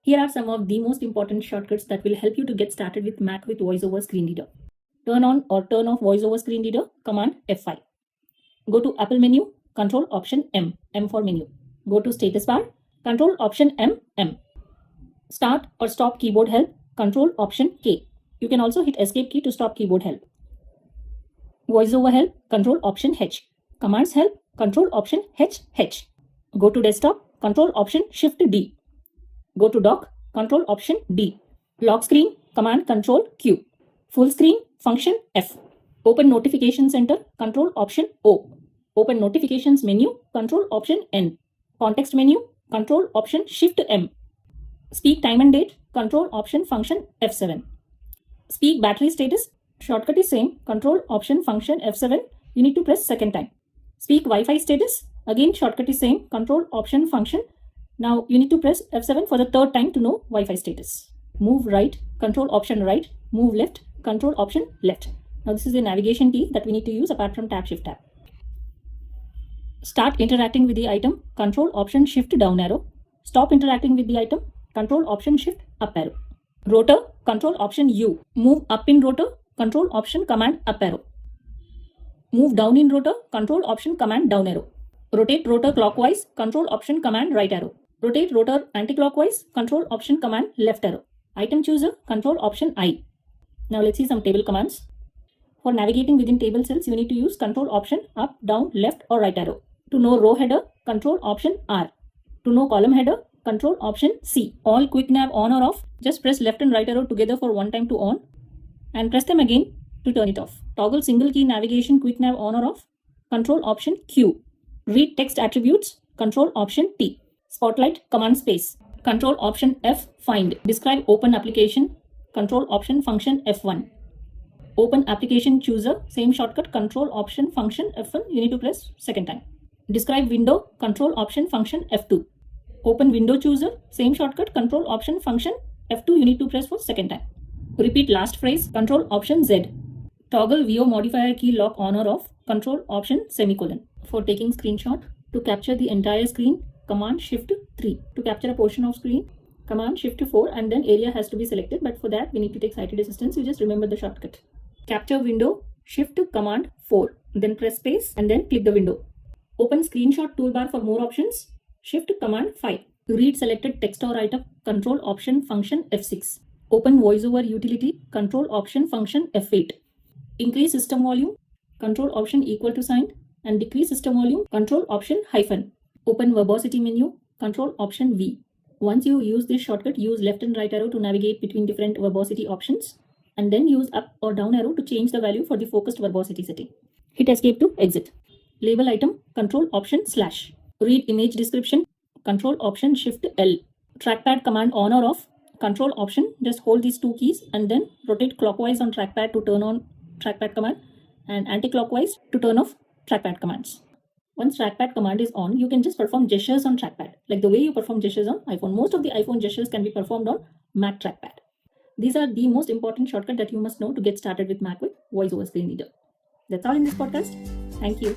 Here are some of the most important shortcuts that will help you to get started with Mac with VoiceOver Screen Reader. Turn on or turn off VoiceOver Screen Reader, Command F5. Go to Apple menu, Control Option M, M for menu. Go to status bar, Control Option M, M. Start or stop keyboard help, Control Option K. You can also hit Escape key to stop keyboard help. VoiceOver help, Control Option H. Commands help, Control Option H, H. Go to desktop, Control Option Shift D. Go to dock, Control Option D. Lock screen, Command Control Q. Full screen, Function F. Open Notification Center, Control Option O. Open Notifications menu, Control Option N. Context menu, Control Option Shift M. Speak time and date, Control Option Function F7. Speak battery status, shortcut is same, Control Option Function F7. You need to press second time. Speak Wi-Fi status, again shortcut is same, Control Option Function. Now you need to press F7 for the third time to know Wi-Fi status. Move right, Control Option right. Move left, Control Option left. Now this is the navigation key that we need to use apart from Tab Shift Tab. Start interacting with the item, Control Option Shift down arrow. Stop interacting with the item, Control Option Shift up arrow. Rotor, Control Option U. Move up in rotor, Control Option Command up arrow. Move down in rotor, Control Option Command down arrow. Rotate rotor clockwise, Control Option Command right arrow. Rotate rotor anti-clockwise, Control Option Command left arrow. Item chooser, Control Option I. Now let's see some table commands. For navigating within table cells, you need to use Control Option up, down, left or right arrow. To know row header, Control Option R. To know column header, Control Option C. All quick nav on or off, just press left and right arrow together for one time to on and press them again to turn it off. Toggle single key navigation quick nav on or off, Control Option Q. Read text attributes, Control Option T. Spotlight, Command Space. Control Option F, Find. Describe open application, Control Option Function F1. Open application chooser, same shortcut, Control Option Function F1. You need to press second time. Describe window, Control Option Function F2. Open window chooser, same shortcut, Control Option Function F2. You need to press for second time. Repeat last phrase, Control Option Z. Toggle VO modifier key lock on or off, Control Option semicolon. For taking screenshot, to capture the entire screen, Command Shift 3. To capture a portion of screen, Command Shift 4, and then area has to be selected, but for that we need to take sighted assistance. You just remember the shortcut. Capture window, Shift Command 4, then press space and then click the window. Open screenshot toolbar for more options, Shift Command 5. Read selected text or item, Control Option Function F6. Open VoiceOver utility, Control Option Function F8. Increase system volume, Control Option equal to sign, and decrease system volume, Control Option hyphen. Open verbosity menu, Control Option V. Once you use this shortcut, use left and right arrow to navigate between different verbosity options, and then use up or down arrow to change the value for the focused verbosity setting. Hit Escape to exit. Label item, Control Option /. Read image description, Control Option Shift L. Trackpad command on or off, Control Option, just hold these two keys and then rotate clockwise on trackpad to turn on trackpad command and anti-clockwise to turn off trackpad commands. Once trackpad command is on, you can just perform gestures on trackpad, like the way you perform gestures on iPhone. Most of the iPhone gestures can be performed on Mac trackpad. These are the most important shortcut that you must know to get started with Mac with VoiceOver Screen Reader. That's all in this podcast. Thank you.